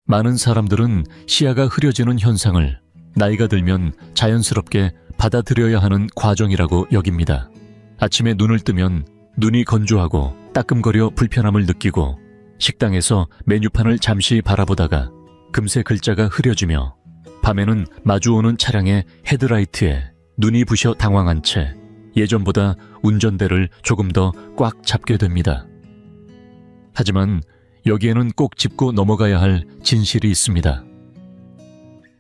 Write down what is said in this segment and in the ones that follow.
많은 사람들은 시야가 흐려지는 현상을 나이가 들면 자연스럽게 받아들여야 하는 과정이라고 여깁니다. 아침에 눈을 뜨면 눈이 건조하고 따끔거려 불편함을 느끼고 식당에서 메뉴판을 잠시 바라보다가 금세 글자가 흐려지며 밤에는 마주오는 차량의 헤드라이트에 눈이 부셔 당황한 채 예전보다 운전대를 조금 더 꽉 잡게 됩니다. 하지만 여기에는 꼭 짚고 넘어가야 할 진실이 있습니다.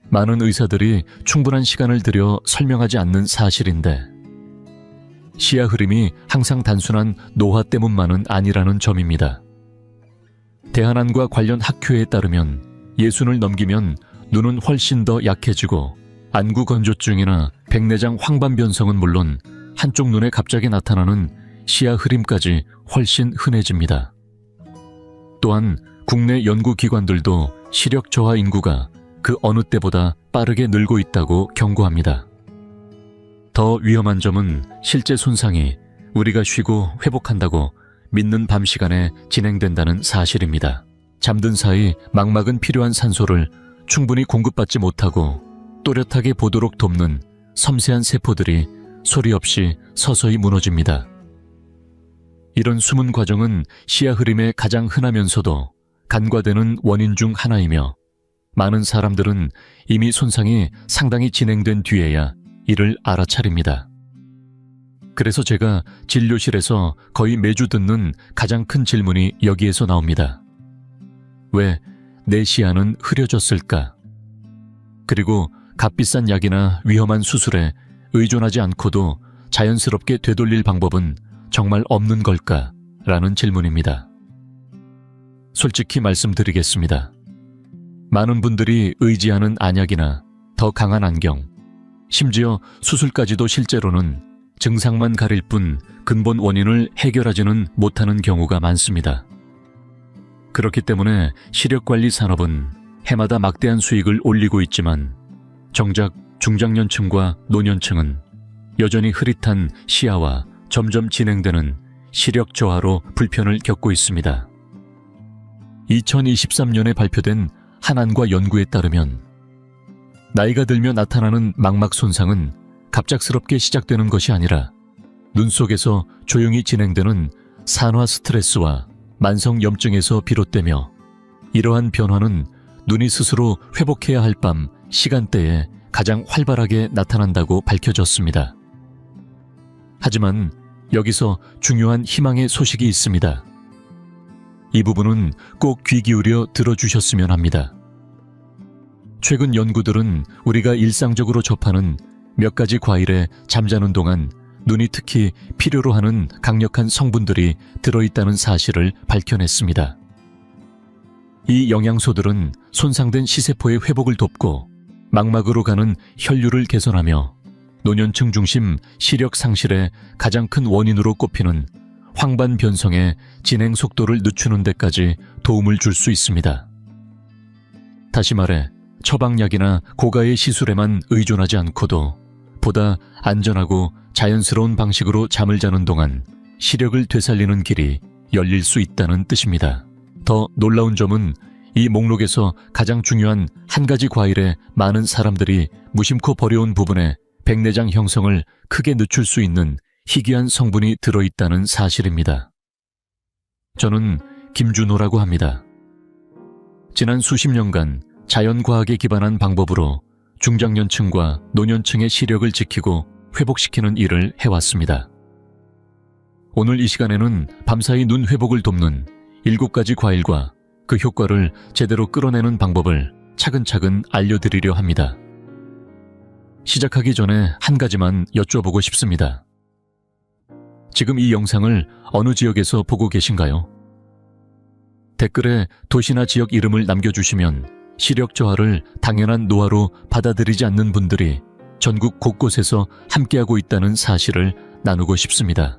많은 의사들이 충분한 시간을 들여 설명하지 않는 사실인데 시야 흐림이 항상 단순한 노화 때문만은 아니라는 점입니다. 대한안과 관련 학회에 따르면 60을 넘기면 눈은 훨씬 더 약해지고 안구 건조증이나 백내장 황반변성은 물론 한쪽 눈에 갑자기 나타나는 시야 흐림까지 훨씬 흔해집니다. 또한 국내 연구기관들도 시력 저하 인구가 그 어느 때보다 빠르게 늘고 있다고 경고합니다. 더 위험한 점은 실제 손상이 우리가 쉬고 회복한다고 믿는 밤 시간에 진행된다는 사실입니다. 잠든 사이 망막은 필요한 산소를 충분히 공급받지 못하고 또렷하게 보도록 돕는 섬세한 세포들이 소리 없이 서서히 무너집니다. 이런 숨은 과정은 시야 흐림의 가장 흔하면서도 간과되는 원인 중 하나이며 많은 사람들은 이미 손상이 상당히 진행된 뒤에야 이를 알아차립니다. 그래서 제가 진료실에서 거의 매주 듣는 가장 큰 질문이 여기에서 나옵니다. 왜 내 시야는 흐려졌을까? 그리고 값비싼 약이나 위험한 수술에 의존하지 않고도 자연스럽게 되돌릴 방법은 정말 없는 걸까? 라는 질문입니다. 솔직히 말씀드리겠습니다. 많은 분들이 의지하는 안약이나 더 강한 안경, 심지어 수술까지도 실제로는 증상만 가릴 뿐 근본 원인을 해결하지는 못하는 경우가 많습니다. 그렇기 때문에 시력관리 산업은 해마다 막대한 수익을 올리고 있지만 정작 중장년층과 노년층은 여전히 흐릿한 시야와 점점 진행되는 시력 저하로 불편을 겪고 있습니다. 2023년에 발표된 한안과 연구에 따르면 나이가 들며 나타나는 망막 손상은 갑작스럽게 시작되는 것이 아니라 눈 속에서 조용히 진행되는 산화 스트레스와 만성 염증에서 비롯되며 이러한 변화는 눈이 스스로 회복해야 할 밤 시간대에 가장 활발하게 나타난다고 밝혀졌습니다. 하지만 여기서 중요한 희망의 소식이 있습니다. 이 부분은 꼭 귀 기울여 들어주셨으면 합니다. 최근 연구들은 우리가 일상적으로 접하는 몇 가지 과일에 잠자는 동안 눈이 특히 필요로 하는 강력한 성분들이 들어있다는 사실을 밝혀냈습니다. 이 영양소들은 손상된 시세포의 회복을 돕고 망막으로 가는 혈류를 개선하며 노년층 중심 시력 상실의 가장 큰 원인으로 꼽히는 황반 변성의 진행 속도를 늦추는 데까지 도움을 줄 수 있습니다. 다시 말해 처방약이나 고가의 시술에만 의존하지 않고도 보다 안전하고 자연스러운 방식으로 잠을 자는 동안 시력을 되살리는 길이 열릴 수 있다는 뜻입니다. 더 놀라운 점은 이 목록에서 가장 중요한 한 가지 과일에 많은 사람들이 무심코 버려온 부분에 백내장 형성을 크게 늦출 수 있는 희귀한 성분이 들어있다는 사실입니다. 저는 김준호라고 합니다. 지난 수십 년간 자연과학에 기반한 방법으로 중장년층과 노년층의 시력을 지키고 회복시키는 일을 해왔습니다. 오늘 이 시간에는 밤사이 눈 회복을 돕는 7가지 과일과 그 효과를 제대로 끌어내는 방법을 차근차근 알려드리려 합니다. 시작하기 전에 한 가지만 여쭤보고 싶습니다. 지금 이 영상을 어느 지역에서 보고 계신가요? 댓글에 도시나 지역 이름을 남겨주시면 시력 저하를 당연한 노화로 받아들이지 않는 분들이 전국 곳곳에서 함께하고 있다는 사실을 나누고 싶습니다.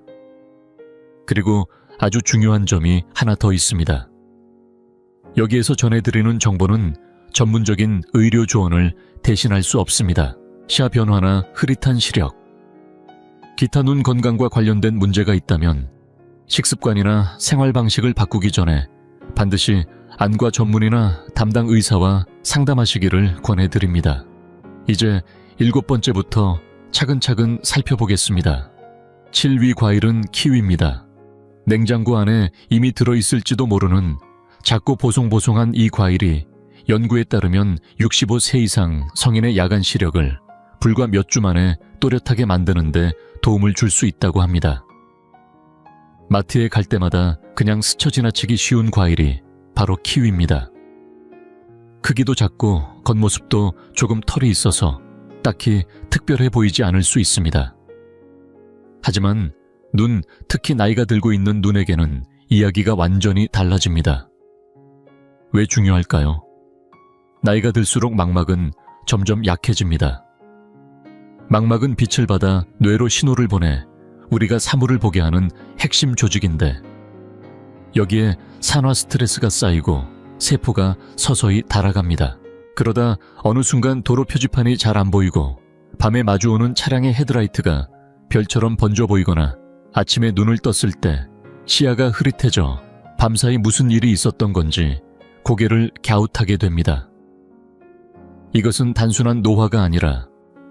그리고 아주 중요한 점이 하나 더 있습니다. 여기에서 전해드리는 정보는 전문적인 의료 조언을 대신할 수 없습니다. 시야 변화나 흐릿한 시력, 기타 눈 건강과 관련된 문제가 있다면 식습관이나 생활 방식을 바꾸기 전에 반드시 안과 전문의나 담당 의사와 상담하시기를 권해드립니다. 이제 7번째부터 차근차근 살펴보겠습니다. 7위 과일은 키위입니다. 냉장고 안에 이미 들어있을지도 모르는 작고 보송보송한 이 과일이 연구에 따르면 65세 이상 성인의 야간 시력을 불과 몇 주 만에 또렷하게 만드는데 도움을 줄 수 있다고 합니다. 마트에 갈 때마다 그냥 스쳐 지나치기 쉬운 과일이 바로 키위입니다. 크기도 작고 겉모습도 조금 털이 있어서 딱히 특별해 보이지 않을 수 있습니다. 하지만 눈, 특히 나이가 들고 있는 눈에게는 이야기가 완전히 달라집니다. 왜 중요할까요? 나이가 들수록 망막은 점점 약해집니다. 망막은 빛을 받아 뇌로 신호를 보내 우리가 사물을 보게 하는 핵심 조직인데, 여기에 산화 스트레스가 쌓이고 세포가 서서히 닳아갑니다. 그러다 어느 순간 도로 표지판이 잘 안 보이고 밤에 마주오는 차량의 헤드라이트가 별처럼 번져 보이거나 아침에 눈을 떴을 때 시야가 흐릿해져 밤사이 무슨 일이 있었던 건지 고개를 갸웃하게 됩니다. 이것은 단순한 노화가 아니라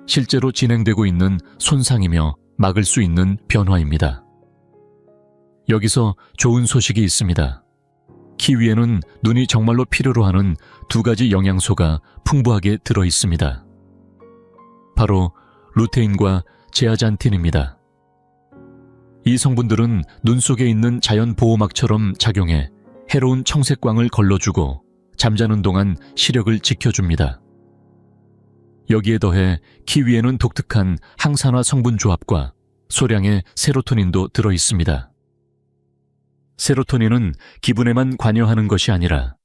실제로 진행되고 있는 손상이며 막을 수 있는 변화입니다. 여기서 좋은 소식이 있습니다. 키위에는 눈이 정말로 필요로 하는 2가지 영양소가 풍부하게 들어 있습니다. 바로 루테인과 제아잔틴입니다. 이 성분들은 눈 속에 있는 자연 보호막처럼 작용해 해로운 청색광을 걸러주고 잠자는 동안 시력을 지켜줍니다. 여기에 더해 키위에는 독특한 항산화 성분 조합과 소량의 세로토닌도 들어 있습니다. 세로토닌은 기분에만 관여하는 것이 아니라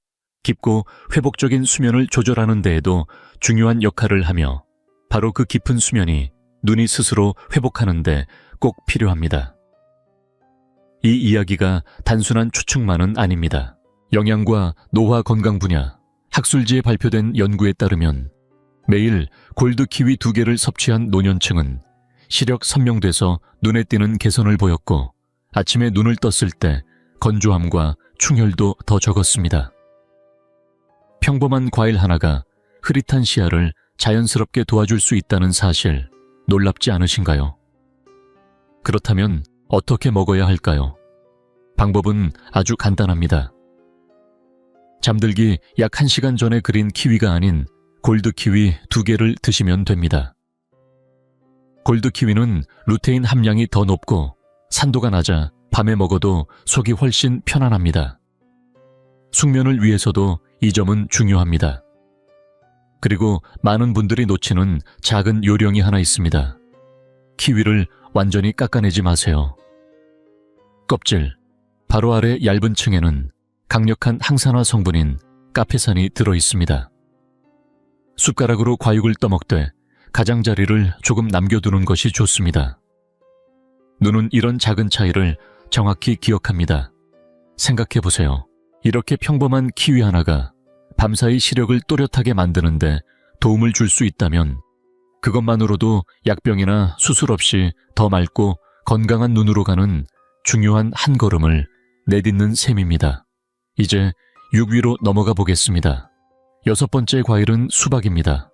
깊고 회복적인 수면을 조절하는 데에도 중요한 역할을 하며, 바로 그 깊은 수면이 눈이 스스로 회복하는 데 꼭 필요합니다. 이 이야기가 단순한 추측만은 아닙니다. 영양과 노화 건강 분야 학술지에 발표된 연구에 따르면 매일 골드 키위 2개를 섭취한 노년층은 시력 선명돼서 눈에 띄는 개선을 보였고, 아침에 눈을 떴을 때 건조함과 충혈도 더 적었습니다. 평범한 과일 하나가 흐릿한 시야를 자연스럽게 도와줄 수 있다는 사실, 놀랍지 않으신가요? 그렇다면 어떻게 먹어야 할까요? 방법은 아주 간단합니다. 잠들기 약 1시간 전에 그린 키위가 아닌 골드 키위 2개를 드시면 됩니다. 골드 키위는 루테인 함량이 더 높고 산도가 낮아 밤에 먹어도 속이 훨씬 편안합니다. 숙면을 위해서도 이 점은 중요합니다. 그리고 많은 분들이 놓치는 작은 요령이 하나 있습니다. 키위를 완전히 깎아내지 마세요. 껍질, 바로 아래 얇은 층에는 강력한 항산화 성분인 카페산이 들어 있습니다. 숟가락으로 과육을 떠먹되 가장자리를 조금 남겨두는 것이 좋습니다. 눈은 이런 작은 차이를 정확히 기억합니다. 생각해보세요. 이렇게 평범한 키위 하나가 밤사이 시력을 또렷하게 만드는데 도움을 줄 수 있다면 그것만으로도 약병이나 수술 없이 더 맑고 건강한 눈으로 가는 중요한 한 걸음을 내딛는 셈입니다. 이제 6위로 넘어가 보겠습니다. 6번째 과일은 수박입니다.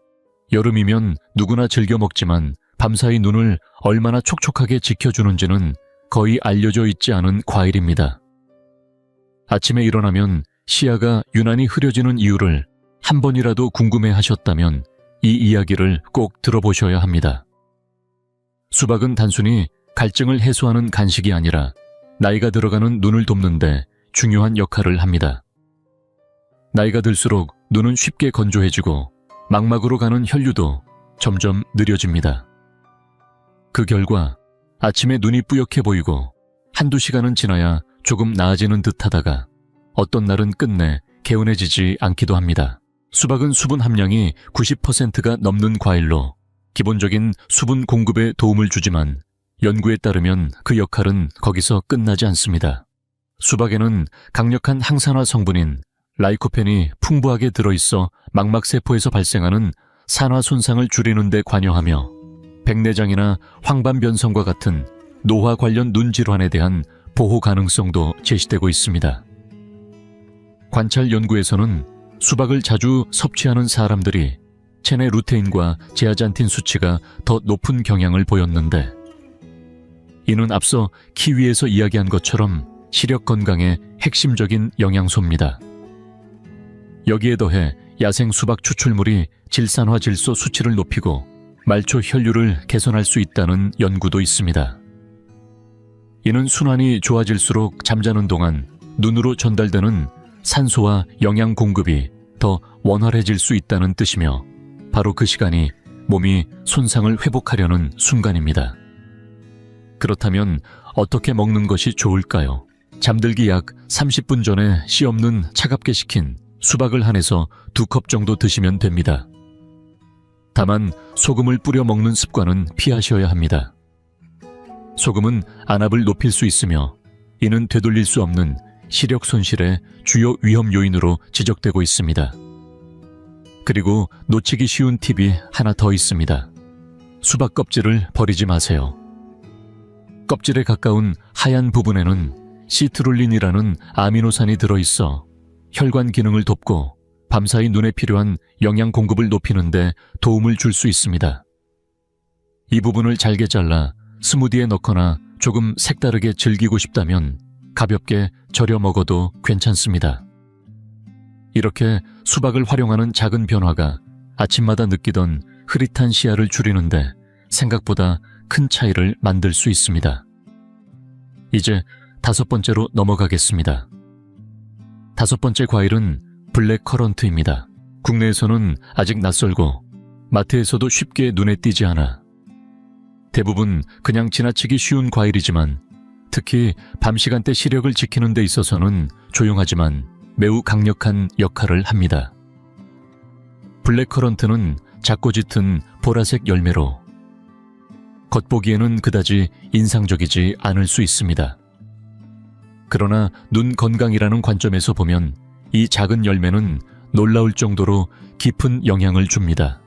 여름이면 누구나 즐겨 먹지만 밤사이 눈을 얼마나 촉촉하게 지켜주는지는 거의 알려져 있지 않은 과일입니다. 아침에 일어나면 시야가 유난히 흐려지는 이유를 한 번이라도 궁금해 하셨다면 이 이야기를 꼭 들어보셔야 합니다. 수박은 단순히 갈증을 해소하는 간식이 아니라 나이가 들어가는 눈을 돕는데 중요한 역할을 합니다. 나이가 들수록 눈은 쉽게 건조해지고 망막으로 가는 혈류도 점점 느려집니다. 그 결과 아침에 눈이 뿌옇게 보이고 한두 시간은 지나야 조금 나아지는 듯 하다가 어떤 날은 끝내 개운해지지 않기도 합니다. 수박은 수분 함량이 90%가 넘는 과일로 기본적인 수분 공급에 도움을 주지만 연구에 따르면 그 역할은 거기서 끝나지 않습니다. 수박에는 강력한 항산화 성분인 라이코펜이 풍부하게 들어있어 망막세포에서 발생하는 산화 손상을 줄이는 데 관여하며 백내장이나 황반변성과 같은 노화 관련 눈 질환에 대한 보호 가능성도 제시되고 있습니다. 관찰 연구에서는 수박을 자주 섭취하는 사람들이 체내 루테인과 제아잔틴 수치가 더 높은 경향을 보였는데, 이는 앞서 키위에서 이야기한 것처럼 시력 건강의 핵심적인 영양소입니다. 여기에 더해 야생 수박 추출물이 질산화질소 수치를 높이고 말초 혈류를 개선할 수 있다는 연구도 있습니다. 이는 순환이 좋아질수록 잠자는 동안 눈으로 전달되는 산소와 영양 공급이 더 원활해질 수 있다는 뜻이며, 바로 그 시간이 몸이 손상을 회복하려는 순간입니다. 그렇다면 어떻게 먹는 것이 좋을까요? 잠들기 약 30분 전에 씨 없는 차갑게 식힌 수박을 한 에서 2컵 정도 드시면 됩니다. 다만 소금을 뿌려 먹는 습관은 피하셔야 합니다. 소금은 안압을 높일 수 있으며, 이는 되돌릴 수 없는 시력 손실의 주요 위험 요인으로 지적되고 있습니다. 그리고 놓치기 쉬운 팁이 하나 더 있습니다. 수박 껍질을 버리지 마세요. 껍질에 가까운 하얀 부분에는 시트룰린이라는 아미노산이 들어있어 혈관 기능을 돕고 밤사이 눈에 필요한 영양 공급을 높이는 데 도움을 줄 수 있습니다. 이 부분을 잘게 잘라 스무디에 넣거나 조금 색다르게 즐기고 싶다면 가볍게 절여 먹어도 괜찮습니다. 이렇게 수박을 활용하는 작은 변화가 아침마다 느끼던 흐릿한 시야를 줄이는데 생각보다 큰 차이를 만들 수 있습니다. 이제 5번째로 넘어가겠습니다. 5번째 과일은 블랙커런트입니다. 국내에서는 아직 낯설고 마트에서도 쉽게 눈에 띄지 않아 대부분 그냥 지나치기 쉬운 과일이지만, 특히 밤 시간대 시력을 지키는 데 있어서는 조용하지만 매우 강력한 역할을 합니다. 블랙커런트는 작고 짙은 보라색 열매로 겉보기에는 그다지 인상적이지 않을 수 있습니다. 그러나 눈 건강이라는 관점에서 보면 이 작은 열매는 놀라울 정도로 깊은 영향을 줍니다.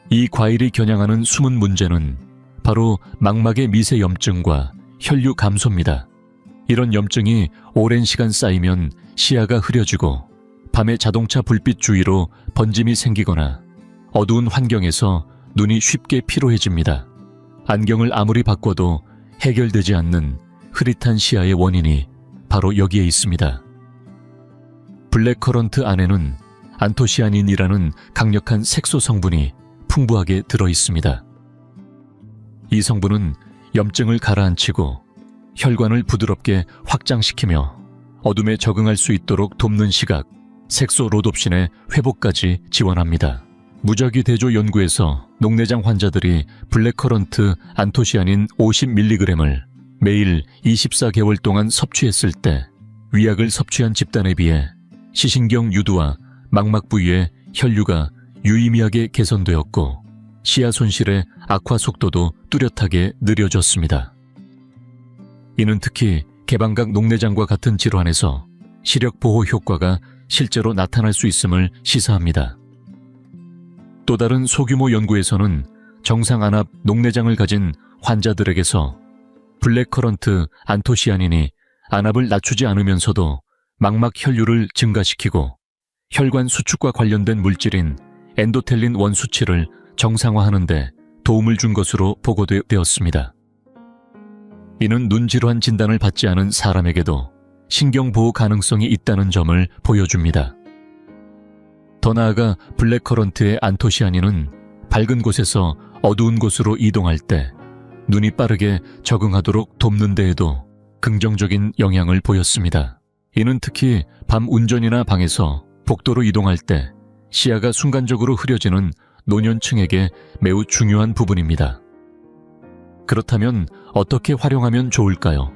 이 과일이 겨냥하는 숨은 문제는 바로 망막의 미세 염증과 혈류 감소입니다. 이런 염증이 오랜 시간 쌓이면 시야가 흐려지고 밤에 자동차 불빛 주위로 번짐이 생기거나 어두운 환경에서 눈이 쉽게 피로해집니다. 안경을 아무리 바꿔도 해결되지 않는 흐릿한 시야의 원인이 바로 여기에 있습니다. 블랙커런트 안에는 안토시아닌이라는 강력한 색소 성분이 풍부하게 들어있습니다. 이 성분은 염증을 가라앉히고 혈관을 부드럽게 확장시키며 어둠에 적응할 수 있도록 돕는 시각, 색소 로놉신의 회복까지 지원합니다. 무작위 대조 연구에서 녹내장 환자들이 블랙커런트 안토시아닌 50mg을 매일 24개월 동안 섭취했을 때 위약을 섭취한 집단에 비해 시신경 유두와 망막 부위의 혈류가 유의미하게 개선되었고 시야 손실의 악화 속도도 뚜렷하게 느려졌습니다. 이는 특히 개방각 녹내장과 같은 질환에서 시력 보호 효과가 실제로 나타날 수 있음을 시사합니다. 또 다른 소규모 연구에서는 정상 안압 녹내장을 가진 환자들에게서 블랙커런트 안토시아닌이 안압을 낮추지 않으면서도 망막 혈류를 증가시키고 혈관 수축과 관련된 물질인 엔도텔린 1 수치를 정상화하는 데 도움을 준 것으로 보고되었습니다. 이는 눈질환 진단을 받지 않은 사람에게도 신경보호 가능성이 있다는 점을 보여줍니다. 더 나아가 블랙커런트의 안토시아닌은 밝은 곳에서 어두운 곳으로 이동할 때 눈이 빠르게 적응하도록 돕는 데에도 긍정적인 영향을 보였습니다. 이는 특히 밤 운전이나 방에서 복도로 이동할 때 시야가 순간적으로 흐려지는 노년층에게 매우 중요한 부분입니다. 그렇다면 어떻게 활용하면 좋을까요?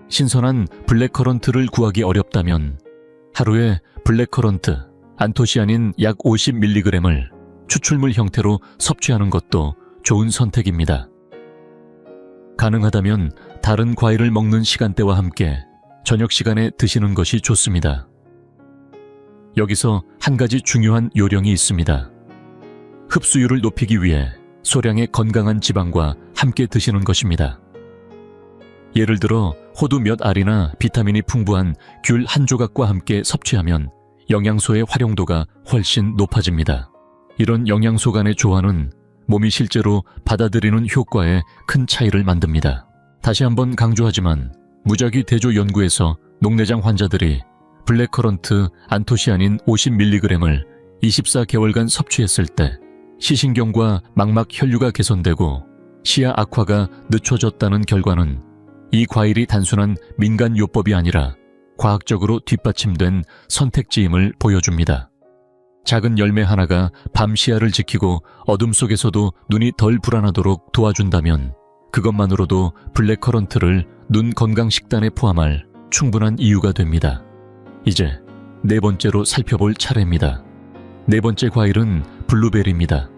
신선한 블랙커런트를 구하기 어렵다면 하루에 블랙커런트, 안토시아닌 약 50mg을 추출물 형태로 섭취하는 것도 좋은 선택입니다. 가능하다면 다른 과일을 먹는 시간대와 함께 저녁 시간에 드시는 것이 좋습니다. 여기서 한 가지 중요한 요령이 있습니다. 흡수율을 높이기 위해 소량의 건강한 지방과 함께 드시는 것입니다. 예를 들어 호두 몇 알이나 비타민이 풍부한 귤 한 조각과 함께 섭취하면 영양소의 활용도가 훨씬 높아집니다. 이런 영양소 간의 조화는 몸이 실제로 받아들이는 효과에 큰 차이를 만듭니다. 다시 한번 강조하지만 무작위 대조 연구에서 녹내장 환자들이 블랙커런트 안토시아닌 50mg을 24개월간 섭취했을 때 시신경과 망막 혈류가 개선되고 시야 악화가 늦춰졌다는 결과는 이 과일이 단순한 민간요법이 아니라 과학적으로 뒷받침된 선택지임을 보여줍니다. 작은 열매 하나가 밤 시야를 지키고 어둠 속에서도 눈이 덜 불안하도록 도와준다면 그것만으로도 블랙커런트를 눈 건강 식단에 포함할 충분한 이유가 됩니다. 이제 네 번째로 살펴볼 차례입니다. 네 번째 과일은 블루베리입니다.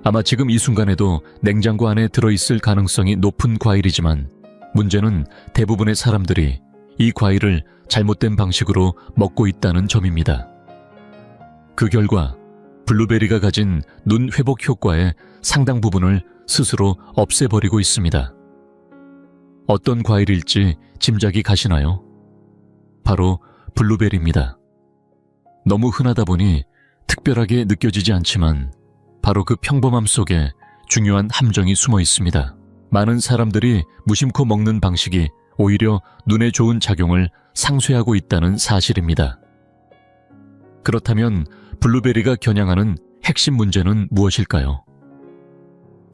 아마 지금 이 순간에도 냉장고 안에 들어있을 가능성이 높은 과일이지만 문제는 대부분의 사람들이 이 과일을 잘못된 방식으로 먹고 있다는 점입니다. 그 결과 블루베리가 가진 눈 회복 효과의 상당 부분을 스스로 없애버리고 있습니다. 어떤 과일일지 짐작이 가시나요? 바로 블루베리입니다. 너무 흔하다 보니 특별하게 느껴지지 않지만 바로 그 평범함 속에 중요한 함정이 숨어 있습니다. 많은 사람들이 무심코 먹는 방식이 오히려 눈에 좋은 작용을 상쇄하고 있다는 사실입니다. 그렇다면 블루베리가 겨냥하는 핵심 문제는 무엇일까요?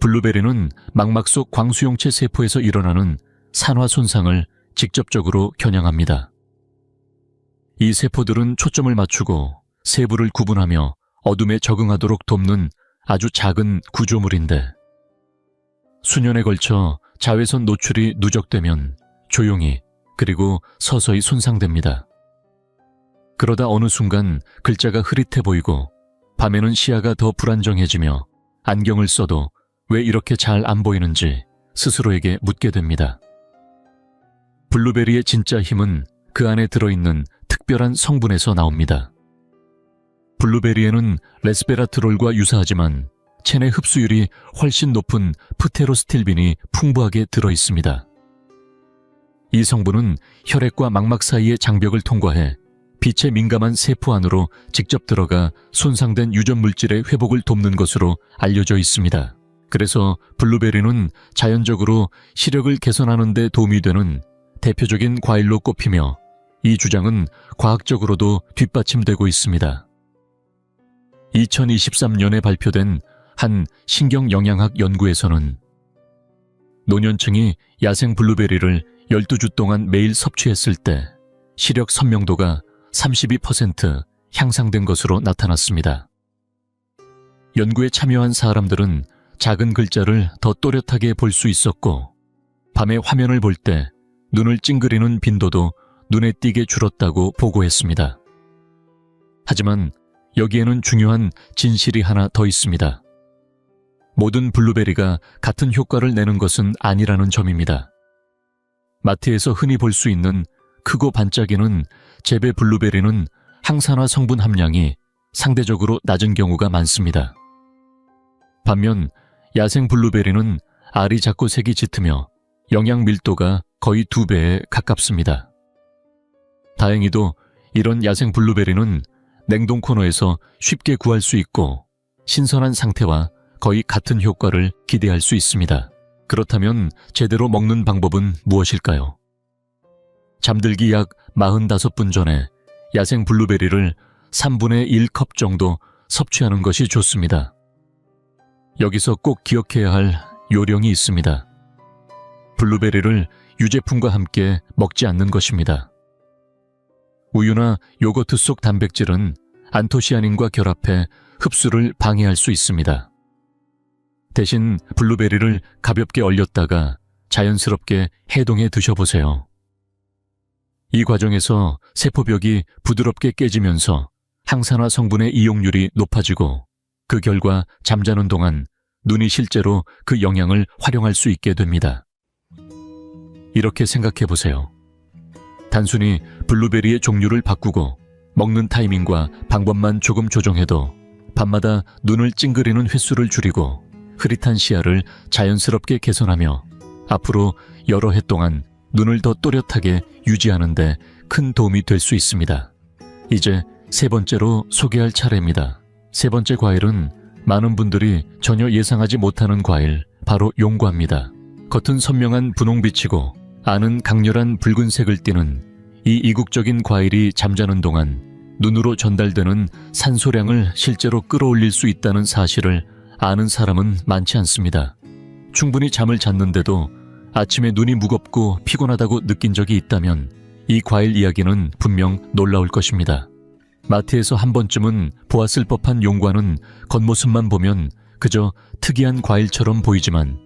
블루베리는 망막 속 광수용체 세포에서 일어나는 산화 손상을 직접적으로 겨냥합니다. 이 세포들은 초점을 맞추고 세부를 구분하며 어둠에 적응하도록 돕는 아주 작은 구조물인데 수년에 걸쳐 자외선 노출이 누적되면 조용히 그리고 서서히 손상됩니다. 그러다 어느 순간 글자가 흐릿해 보이고 밤에는 시야가 더 불안정해지며 안경을 써도 왜 이렇게 잘 안 보이는지 스스로에게 묻게 됩니다. 블루베리의 진짜 힘은 그 안에 들어있는 특별한 성분에서 나옵니다. 블루베리에는 레스베라트롤과 유사하지만 체내 흡수율이 훨씬 높은 프테로스틸빈이 풍부하게 들어있습니다. 이 성분은 혈액과 망막 사이의 장벽을 통과해 빛에 민감한 세포 안으로 직접 들어가 손상된 유전 물질의 회복을 돕는 것으로 알려져 있습니다. 그래서 블루베리는 자연적으로 시력을 개선하는 데 도움이 되는 대표적인 과일로 꼽히며 이 주장은 과학적으로도 뒷받침되고 있습니다. 2023년에 발표된 한 신경영양학 연구에서는 노년층이 야생 블루베리를 12주 동안 매일 섭취했을 때 시력 선명도가 32% 향상된 것으로 나타났습니다. 연구에 참여한 사람들은 작은 글자를 더 또렷하게 볼 수 있었고 밤에 화면을 볼 때 눈을 찡그리는 빈도도 눈에 띄게 줄었다고 보고했습니다. 하지만 여기에는 중요한 진실이 하나 더 있습니다. 모든 블루베리가 같은 효과를 내는 것은 아니라는 점입니다. 마트에서 흔히 볼 수 있는 크고 반짝이는 재배 블루베리는 항산화 성분 함량이 상대적으로 낮은 경우가 많습니다. 반면 야생 블루베리는 알이 작고 색이 짙으며 영양 밀도가 거의 2배에 가깝습니다. 다행히도 이런 야생 블루베리는 냉동 코너에서 쉽게 구할 수 있고 신선한 상태와 거의 같은 효과를 기대할 수 있습니다. 그렇다면 제대로 먹는 방법은 무엇일까요? 잠들기 약 45분 전에 야생 블루베리를 3분의 1컵 정도 섭취하는 것이 좋습니다. 여기서 꼭 기억해야 할 요령이 있습니다. 블루베리를 유제품과 함께 먹지 않는 것입니다. 우유나 요거트 속 단백질은 안토시아닌과 결합해 흡수를 방해할 수 있습니다. 대신 블루베리를 가볍게 얼렸다가 자연스럽게 해동해 드셔보세요. 이 과정에서 세포벽이 부드럽게 깨지면서 항산화 성분의 이용률이 높아지고 그 결과 잠자는 동안 눈이 실제로 그 영양을 활용할 수 있게 됩니다. 이렇게 생각해 보세요. 단순히 블루베리의 종류를 바꾸고 먹는 타이밍과 방법만 조금 조정해도 밤마다 눈을 찡그리는 횟수를 줄이고 흐릿한 시야를 자연스럽게 개선하며 앞으로 여러 해 동안 눈을 더 또렷하게 유지하는 데 큰 도움이 될 수 있습니다. 이제 세 번째로 소개할 차례입니다. 세 번째 과일은 많은 분들이 전혀 예상하지 못하는 과일, 바로 용과입니다. 겉은 선명한 분홍빛이고 안은 강렬한 붉은색을 띠는 이 이국적인 과일이 잠자는 동안 눈으로 전달되는 산소량을 실제로 끌어올릴 수 있다는 사실을 아는 사람은 많지 않습니다. 충분히 잠을 잤는데도 아침에 눈이 무겁고 피곤하다고 느낀 적이 있다면 이 과일 이야기는 분명 놀라울 것입니다. 마트에서 한 번쯤은 보았을 법한 용과는 겉모습만 보면 그저 특이한 과일처럼 보이지만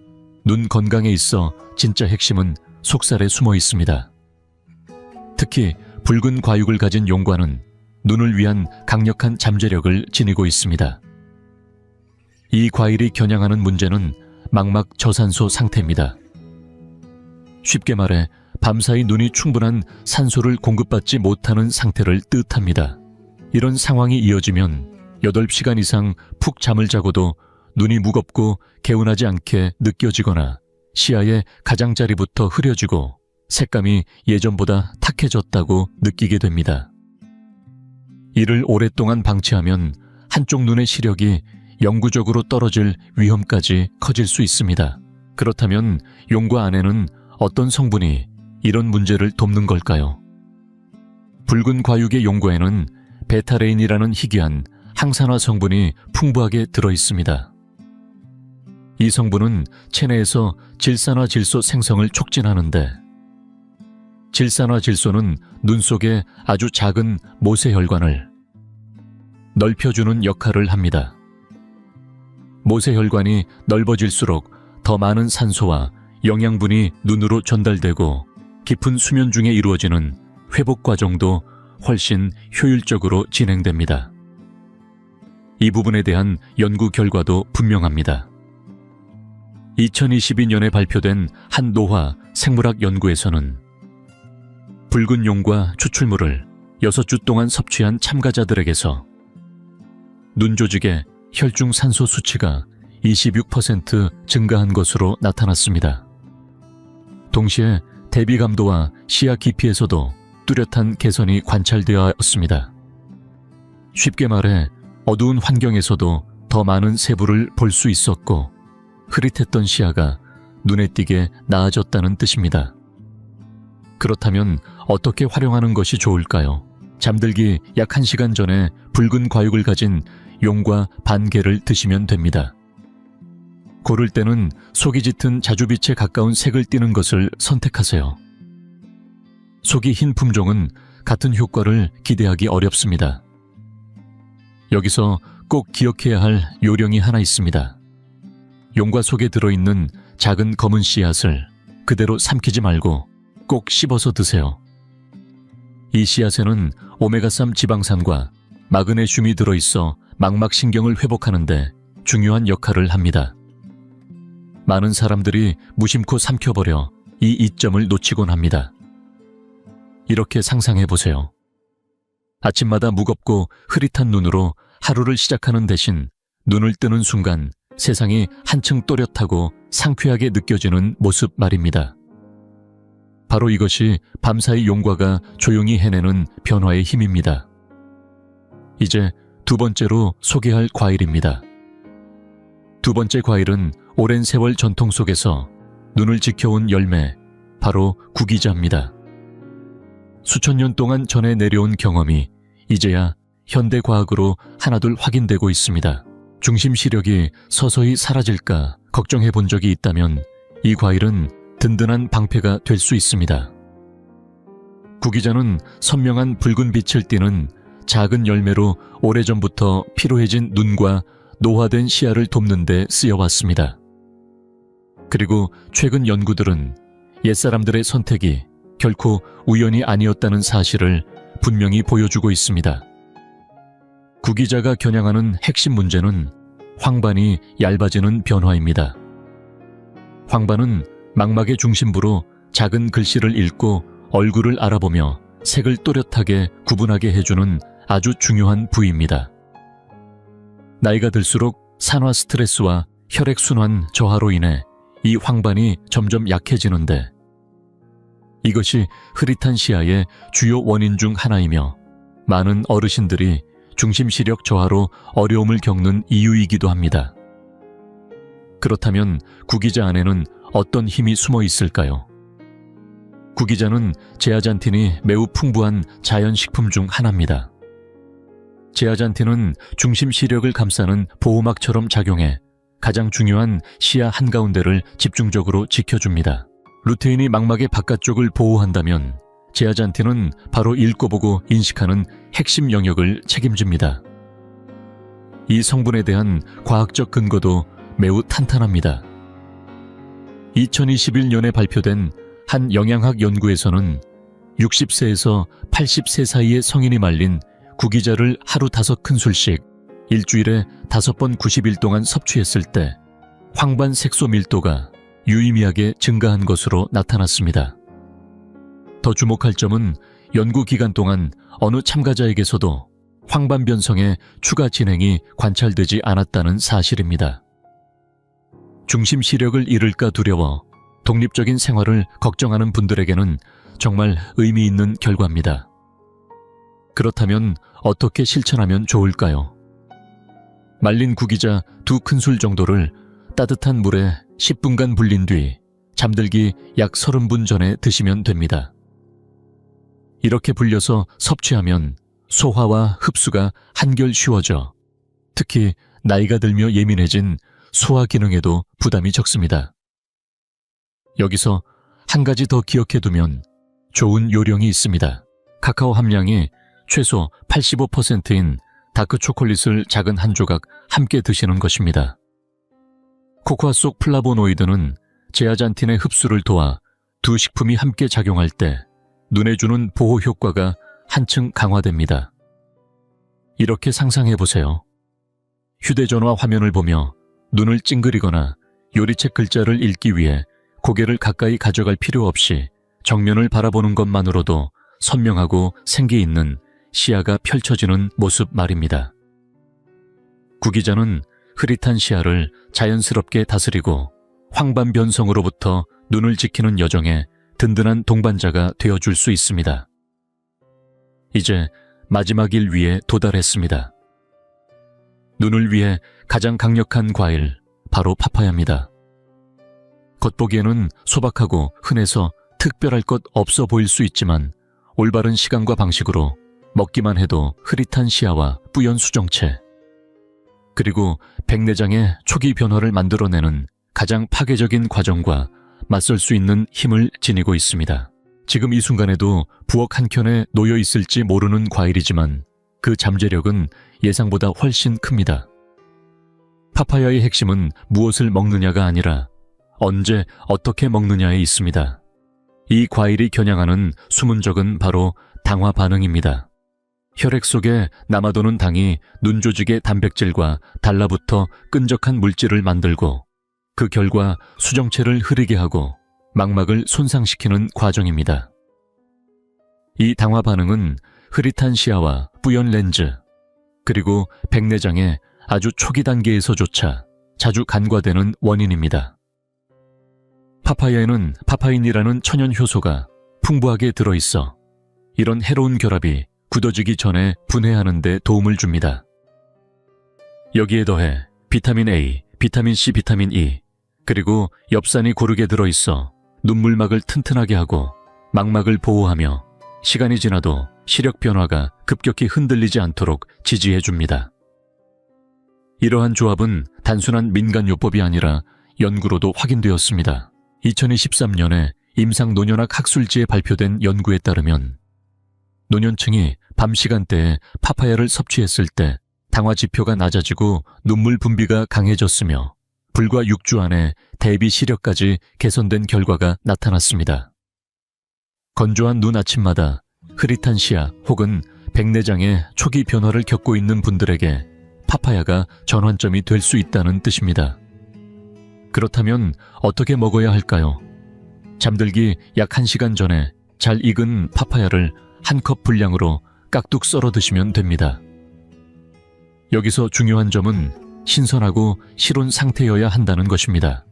눈 건강에 있어 진짜 핵심은 속살에 숨어 있습니다. 특히 붉은 과육을 가진 용과는 눈을 위한 강력한 잠재력을 지니고 있습니다. 이 과일이 겨냥하는 문제는 망막 저산소 상태입니다. 쉽게 말해 밤사이 눈이 충분한 산소를 공급받지 못하는 상태를 뜻합니다. 이런 상황이 이어지면 8시간 이상 푹 잠을 자고도 눈이 무겁고 개운하지 않게 느껴지거나 시야의 가장자리부터 흐려지고 색감이 예전보다 탁해졌다고 느끼게 됩니다. 이를 오랫동안 방치하면 한쪽 눈의 시력이 영구적으로 떨어질 위험까지 커질 수 있습니다. 그렇다면 용과 안에는 어떤 성분이 이런 문제를 돕는 걸까요? 붉은 과육의 용과에는 베타레인이라는 희귀한 항산화 성분이 풍부하게 들어있습니다. 이 성분은 체내에서 질산화질소 생성을 촉진하는데, 질산화질소는 눈 속의 아주 작은 모세혈관을 넓혀주는 역할을 합니다. 모세혈관이 넓어질수록 더 많은 산소와 영양분이 눈으로 전달되고 깊은 수면 중에 이루어지는 회복 과정도 훨씬 효율적으로 진행됩니다. 이 부분에 대한 연구 결과도 분명합니다. 2022년에 발표된 한 노화 생물학 연구에서는 붉은 용과 추출물을 6주 동안 섭취한 참가자들에게서 눈 조직의 혈중 산소 수치가 26% 증가한 것으로 나타났습니다. 동시에 대비 감도와 시야 깊이에서도 뚜렷한 개선이 관찰되었습니다. 쉽게 말해 어두운 환경에서도 더 많은 세부를 볼 수 있었고 흐릿했던 시야가 눈에 띄게 나아졌다는 뜻입니다. 그렇다면 어떻게 활용하는 것이 좋을까요? 잠들기 약 1시간 전에 붉은 과육을 가진 용과 반 개를 드시면 됩니다. 고를 때는 속이 짙은 자주빛에 가까운 색을 띠는 것을 선택하세요. 속이 흰 품종은 같은 효과를 기대하기 어렵습니다. 여기서 꼭 기억해야 할 요령이 하나 있습니다. 용과 속에 들어있는 작은 검은 씨앗을 그대로 삼키지 말고 꼭 씹어서 드세요. 이 씨앗에는 오메가3 지방산과 마그네슘이 들어있어 망막신경을 회복하는 데 중요한 역할을 합니다. 많은 사람들이 무심코 삼켜버려 이 이점을 놓치곤 합니다. 이렇게 상상해보세요. 아침마다 무겁고 흐릿한 눈으로 하루를 시작하는 대신 눈을 뜨는 순간 세상이 한층 또렷하고 상쾌하게 느껴지는 모습 말입니다. 바로 이것이 밤사이 용과가 조용히 해내는 변화의 힘입니다. 이제 두 번째로 소개할 과일입니다. 두 번째 과일은 오랜 세월 전통 속에서 눈을 지켜온 열매, 바로 구기자입니다. 수천 년 동안 전해 내려온 경험이 이제야 현대 과학으로 하나둘 확인되고 있습니다. 중심 시력이 서서히 사라질까 걱정해 본 적이 있다면 이 과일은 든든한 방패가 될 수 있습니다. 구기자는 선명한 붉은 빛을 띠는 작은 열매로 오래전부터 피로해진 눈과 노화된 시야를 돕는 데 쓰여왔습니다. 그리고 최근 연구들은 옛사람들의 선택이 결코 우연이 아니었다는 사실을 분명히 보여주고 있습니다. 구기자가 겨냥하는 핵심 문제는 황반이 얇아지는 변화입니다. 황반은 망막의 중심부로 작은 글씨를 읽고 얼굴을 알아보며 색을 또렷하게 구분하게 해주는 아주 중요한 부위입니다. 나이가 들수록 산화 스트레스와 혈액순환 저하로 인해 이 황반이 점점 약해지는데 이것이 흐릿한 시야의 주요 원인 중 하나이며 많은 어르신들이 중심시력 저하로 어려움을 겪는 이유이기도 합니다. 그렇다면 구기자 안에는 어떤 힘이 숨어 있을까요? 구기자는 제아잔틴이 매우 풍부한 자연식품 중 하나입니다. 제아잔틴은 중심 시력을 감싸는 보호막처럼 작용해 가장 중요한 시야 한가운데를 집중적으로 지켜줍니다. 루테인이 망막의 바깥쪽을 보호한다면 제아잔틴은 바로 읽고 보고 인식하는 핵심 영역을 책임집니다. 이 성분에 대한 과학적 근거도 매우 탄탄합니다. 2021년에 발표된 한 영양학 연구에서는 60세에서 80세 사이의 성인이 말린 구기자를 하루 5큰술씩 일주일에 5번 90일 동안 섭취했을 때 황반 색소 밀도가 유의미하게 증가한 것으로 나타났습니다. 더 주목할 점은 연구 기간 동안 어느 참가자에게서도 황반 변성의 추가 진행이 관찰되지 않았다는 사실입니다. 중심 시력을 잃을까 두려워 독립적인 생활을 걱정하는 분들에게는 정말 의미 있는 결과입니다. 그렇다면 어떻게 실천하면 좋을까요? 말린 구기자 2큰술 정도를 따뜻한 물에 10분간 불린 뒤 잠들기 약 30분 전에 드시면 됩니다. 이렇게 불려서 섭취하면 소화와 흡수가 한결 쉬워져 특히 나이가 들며 예민해진 소화 기능에도 부담이 적습니다. 여기서 한 가지 더 기억해두면 좋은 요령이 있습니다. 카카오 함량이 최소 85%인 다크 초콜릿을 작은 한 조각 함께 드시는 것입니다. 코코아 속 플라보노이드는 제아잔틴의 흡수를 도와 두 식품이 함께 작용할 때 눈에 주는 보호 효과가 한층 강화됩니다. 이렇게 상상해보세요. 휴대전화 화면을 보며 눈을 찡그리거나 요리책 글자를 읽기 위해 고개를 가까이 가져갈 필요 없이 정면을 바라보는 것만으로도 선명하고 생기 있는 시야가 펼쳐지는 모습 말입니다. 구기자는 흐릿한 시야를 자연스럽게 다스리고 황반 변성으로부터 눈을 지키는 여정에 든든한 동반자가 되어줄 수 있습니다. 이제 마지막 일 위에 도달했습니다. 눈을 위해 가장 강력한 과일, 바로 파파야입니다. 겉보기에는 소박하고 흔해서 특별할 것 없어 보일 수 있지만 올바른 시간과 방식으로 먹기만 해도 흐릿한 시야와 뿌연 수정체, 그리고 백내장의 초기 변화를 만들어내는 가장 파괴적인 과정과 맞설 수 있는 힘을 지니고 있습니다. 지금 이 순간에도 부엌 한켠에 놓여 있을지 모르는 과일이지만 그 잠재력은 예상보다 훨씬 큽니다. 파파야의 핵심은 무엇을 먹느냐가 아니라 언제 어떻게 먹느냐에 있습니다. 이 과일이 겨냥하는 숨은 적은 바로 당화 반응입니다. 혈액 속에 남아도는 당이 눈 조직의 단백질과 달라붙어 끈적한 물질을 만들고 그 결과 수정체를 흐리게 하고 망막을 손상시키는 과정입니다. 이 당화 반응은 흐릿한 시야와 뿌연 렌즈, 그리고 백내장의 아주 초기 단계에서조차 자주 간과되는 원인입니다. 파파야에는 파파인이라는 천연 효소가 풍부하게 들어있어 이런 해로운 결합이 굳어지기 전에 분해하는 데 도움을 줍니다. 여기에 더해 비타민 A, 비타민 C, 비타민 E, 그리고 엽산이 고르게 들어있어 눈물막을 튼튼하게 하고 망막을 보호하며 시간이 지나도 시력 변화가 급격히 흔들리지 않도록 지지해줍니다. 이러한 조합은 단순한 민간요법이 아니라 연구로도 확인되었습니다. 2023년에 임상노년학 학술지에 발표된 연구에 따르면 노년층이 밤 시간대에 파파야를 섭취했을 때 당화 지표가 낮아지고 눈물 분비가 강해졌으며 불과 6주 안에 대비 시력까지 개선된 결과가 나타났습니다. 건조한 눈 아침마다 흐릿한 시야 혹은 백내장의 초기 변화를 겪고 있는 분들에게 파파야가 전환점이 될 수 있다는 뜻입니다. 그렇다면 어떻게 먹어야 할까요? 잠들기 약 1시간 전에 잘 익은 파파야를 한 컵 분량으로 깍둑 썰어 드시면 됩니다. 여기서 중요한 점은 신선하고 실온 상태여야 한다는 것입니다.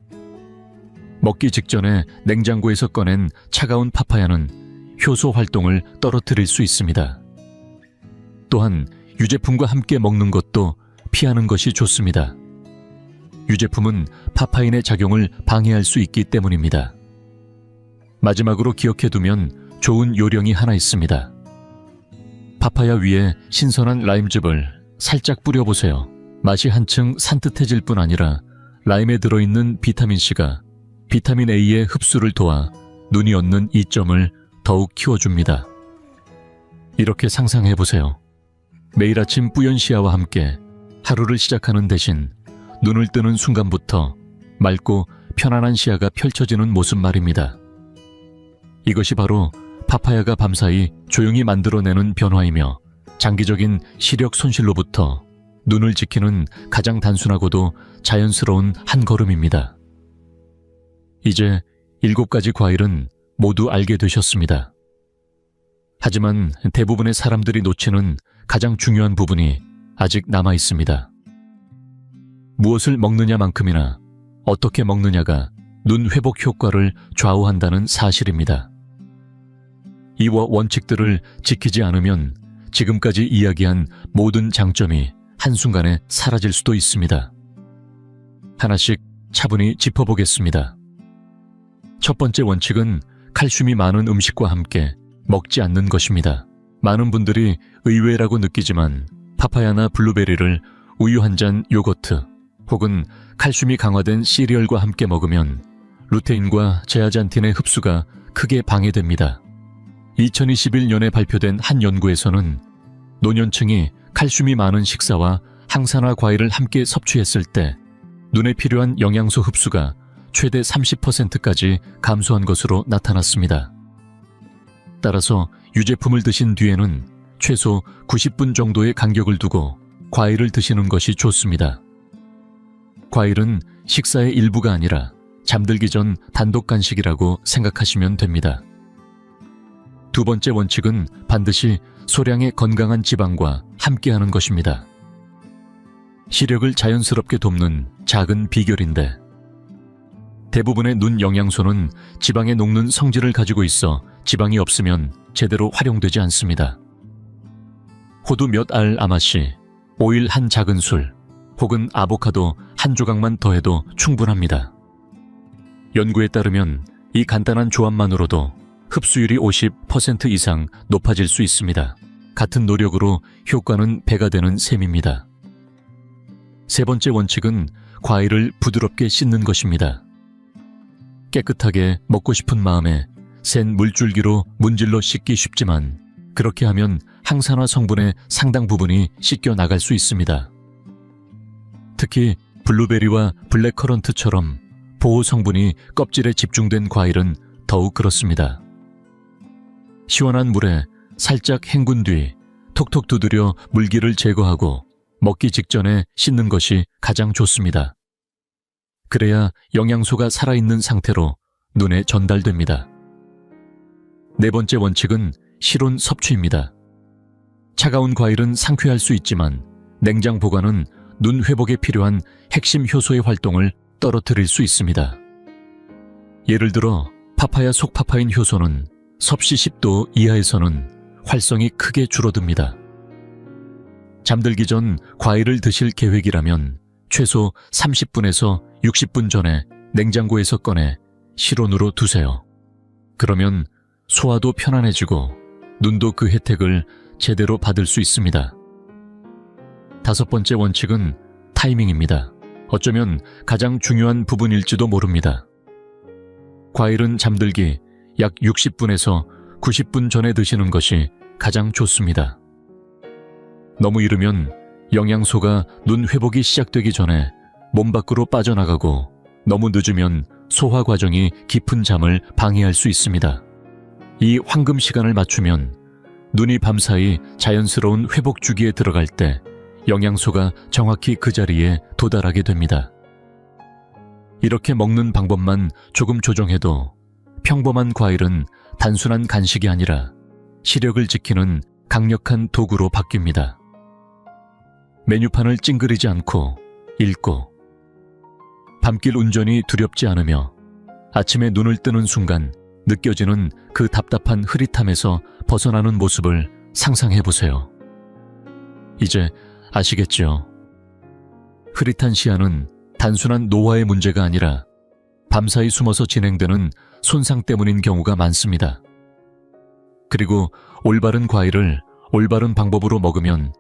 먹기 직전에 냉장고에서 꺼낸 차가운 파파야는 효소 활동을 떨어뜨릴 수 있습니다. 또한 유제품과 함께 먹는 것도 피하는 것이 좋습니다. 유제품은 파파인의 작용을 방해할 수 있기 때문입니다. 마지막으로 기억해두면 좋은 요령이 하나 있습니다. 파파야 위에 신선한 라임즙을 살짝 뿌려보세요. 맛이 한층 산뜻해질 뿐 아니라 라임에 들어있는 비타민C가 비타민 A의 흡수를 도와 눈이 얻는 이점을 더욱 키워줍니다. 이렇게 상상해보세요. 매일 아침 뿌연 시야와 함께 하루를 시작하는 대신 눈을 뜨는 순간부터 맑고 편안한 시야가 펼쳐지는 모습 말입니다. 이것이 바로 파파야가 밤사이 조용히 만들어내는 변화이며 장기적인 시력 손실로부터 눈을 지키는 가장 단순하고도 자연스러운 한 걸음입니다. 이제 7가지 과일은 모두 알게 되셨습니다. 하지만 대부분의 사람들이 놓치는 가장 중요한 부분이 아직 남아 있습니다. 무엇을 먹느냐만큼이나 어떻게 먹느냐가 눈 회복 효과를 좌우한다는 사실입니다. 이 원칙들을 지키지 않으면 지금까지 이야기한 모든 장점이 한순간에 사라질 수도 있습니다. 하나씩 차분히 짚어보겠습니다. 첫 번째 원칙은 칼슘이 많은 음식과 함께 먹지 않는 것입니다. 많은 분들이 의외라고 느끼지만 파파야나 블루베리를 우유 한 잔 요거트 혹은 칼슘이 강화된 시리얼과 함께 먹으면 루테인과 제아잔틴의 흡수가 크게 방해됩니다. 2021년에 발표된 한 연구에서는 노년층이 칼슘이 많은 식사와 항산화 과일을 함께 섭취했을 때 눈에 필요한 영양소 흡수가 최대 30%까지 감소한 것으로 나타났습니다. 따라서 유제품을 드신 뒤에는 최소 90분 정도의 간격을 두고 과일을 드시는 것이 좋습니다. 과일은 식사의 일부가 아니라 잠들기 전 단독 간식이라고 생각하시면 됩니다. 두 번째 원칙은 반드시 소량의 건강한 지방과 함께하는 것입니다. 시력을 자연스럽게 돕는 작은 비결인데 대부분의 눈 영양소는 지방에 녹는 성질을 가지고 있어 지방이 없으면 제대로 활용되지 않습니다. 호두 몇 알 아마씨, 오일 한 작은술, 혹은 아보카도 한 조각만 더해도 충분합니다. 연구에 따르면 이 간단한 조합만으로도 흡수율이 50% 이상 높아질 수 있습니다. 같은 노력으로 효과는 배가 되는 셈입니다. 세 번째 원칙은 과일을 부드럽게 씻는 것입니다. 깨끗하게 먹고 싶은 마음에 센 물줄기로 문질러 씻기 쉽지만 그렇게 하면 항산화 성분의 상당 부분이 씻겨 나갈 수 있습니다. 특히 블루베리와 블랙커런트처럼 보호 성분이 껍질에 집중된 과일은 더욱 그렇습니다. 시원한 물에 살짝 헹군 뒤 톡톡 두드려 물기를 제거하고 먹기 직전에 씻는 것이 가장 좋습니다. 그래야 영양소가 살아있는 상태로 눈에 전달됩니다. 네 번째 원칙은 실온 섭취입니다. 차가운 과일은 상쾌할 수 있지만 냉장 보관은 눈 회복에 필요한 핵심 효소의 활동을 떨어뜨릴 수 있습니다. 예를 들어 파파야 속 파파인 효소는 섭씨 10도 이하에서는 활성이 크게 줄어듭니다. 잠들기 전 과일을 드실 계획이라면 최소 30분에서 60분 전에 냉장고에서 꺼내 실온으로 두세요. 그러면 소화도 편안해지고 눈도 그 혜택을 제대로 받을 수 있습니다. 다섯 번째 원칙은 타이밍입니다. 어쩌면 가장 중요한 부분일지도 모릅니다. 과일은 잠들기 약 60분에서 90분 전에 드시는 것이 가장 좋습니다. 너무 이르면 영양소가 눈 회복이 시작되기 전에 몸 밖으로 빠져나가고 너무 늦으면 소화 과정이 깊은 잠을 방해할 수 있습니다. 이 황금 시간을 맞추면 눈이 밤사이 자연스러운 회복 주기에 들어갈 때 영양소가 정확히 그 자리에 도달하게 됩니다. 이렇게 먹는 방법만 조금 조정해도 평범한 과일은 단순한 간식이 아니라 시력을 지키는 강력한 도구로 바뀝니다. 메뉴판을 찡그리지 않고 읽고 밤길 운전이 두렵지 않으며 아침에 눈을 뜨는 순간 느껴지는 그 답답한 흐릿함에서 벗어나는 모습을 상상해 보세요. 이제 아시겠죠? 흐릿한 시야는 단순한 노화의 문제가 아니라 밤사이 숨어서 진행되는 손상 때문인 경우가 많습니다. 그리고 올바른 과일을 올바른 방법으로 먹으면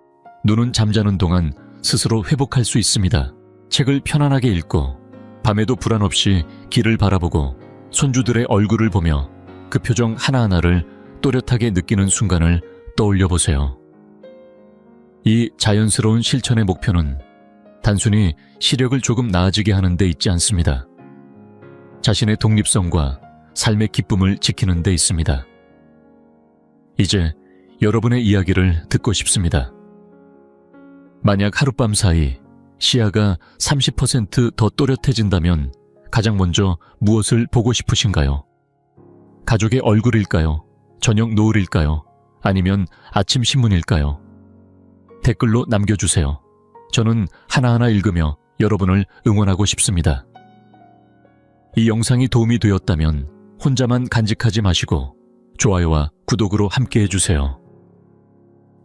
눈은 잠자는 동안 스스로 회복할 수 있습니다. 책을 편안하게 읽고 밤에도 불안 없이 길을 바라보고 손주들의 얼굴을 보며 그 표정 하나하나를 또렷하게 느끼는 순간을 떠올려 보세요. 이 자연스러운 실천의 목표는 단순히 시력을 조금 나아지게 하는 데 있지 않습니다. 자신의 독립성과 삶의 기쁨을 지키는 데 있습니다. 이제 여러분의 이야기를 듣고 싶습니다. 만약 하룻밤 사이 시야가 30% 더 또렷해진다면 가장 먼저 무엇을 보고 싶으신가요? 가족의 얼굴일까요? 저녁 노을일까요? 아니면 아침 신문일까요? 댓글로 남겨주세요. 저는 하나하나 읽으며 여러분을 응원하고 싶습니다. 이 영상이 도움이 되었다면 혼자만 간직하지 마시고 좋아요와 구독으로 함께 해주세요.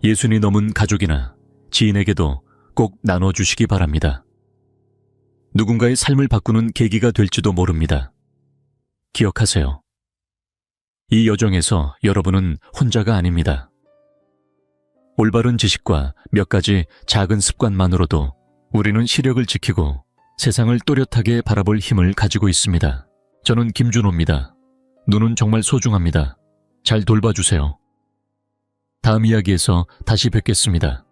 예순이 넘은 가족이나 지인에게도 꼭 나눠주시기 바랍니다. 누군가의 삶을 바꾸는 계기가 될지도 모릅니다. 기억하세요. 이 여정에서 여러분은 혼자가 아닙니다. 올바른 지식과 몇 가지 작은 습관만으로도 우리는 시력을 지키고 세상을 또렷하게 바라볼 힘을 가지고 있습니다. 저는 김준호입니다. 눈은 정말 소중합니다. 잘 돌봐주세요. 다음 이야기에서 다시 뵙겠습니다.